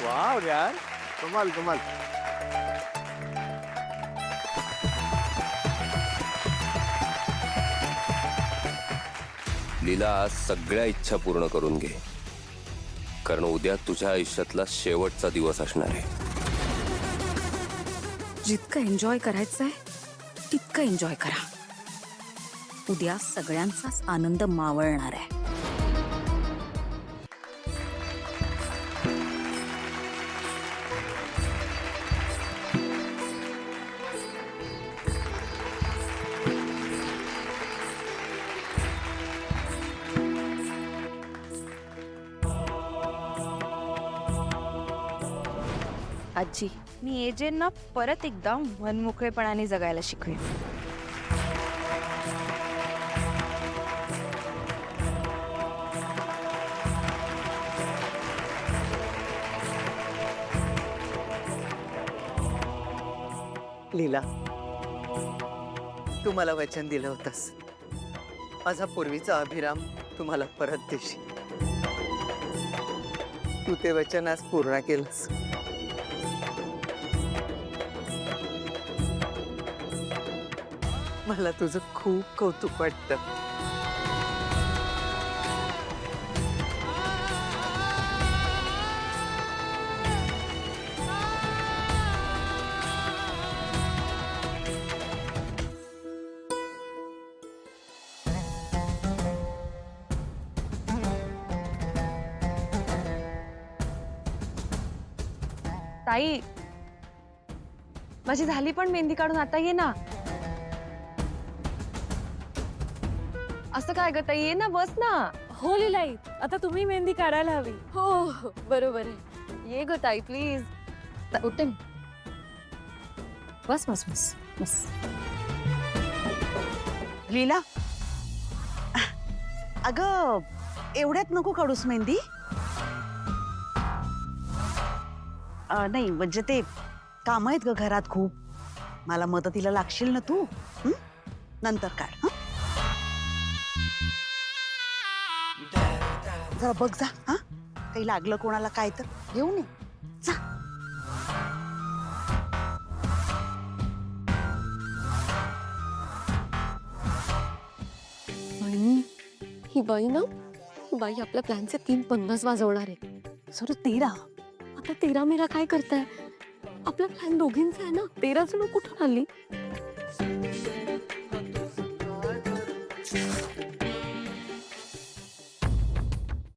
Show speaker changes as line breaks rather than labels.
Wow यार, कमाल कमाल.
लीला, आज सगळ्या इच्छा पूर्ण करून घे, कारण उद्या तुझ्या आयुष्यातला शेवटचा दिवस असणार आहे.
जितकं एन्जॉय करायचंय तितकं एन्जॉय करा. उद्या सगळ्यांचाच आनंद मावळणार आहे.
आजी, मी एजेंना परत एकदा मनमोकळेपणाने जगायला शिकवेन.
लीला, तू मला वचन दिलं होतंस, माझा पूर्वीचा अभिराम तुम्हाला परत देशील. तू ते वचन आज पूर्ण केलंस. मला तुझं खूप कौतुक वाटतं.
ताई, माझी झाली पण मेहंदी काढून. आता ये ना. असं काय ग ताई, ये ना, बस ना.
हो लीलाई, आता तुम्ही मेहंदी काढायला हवी.
हो बरोबर आहे. ये ग ताई प्लीज.
उठते मी. बस बस बस बस.
लीला, अगं एवढ्यात नको काढूस मेहंदी. नाही म्हणजे ते काम आहेत ग घरात खूप. मला मदतीला लागशील ना तू. नंतर काढ. जरा बघ जा. काही लागलं कोणाला काय तर घेऊन ये जा.
ही बाई ना, ही बाई आपल्या प्लॅनचे 3:50 वाजवणार आहे. सर 13. आता 13 मेरा काय करताय? आपला प्लॅन दोघींचा आहे ना. 13 जण कुठून आली?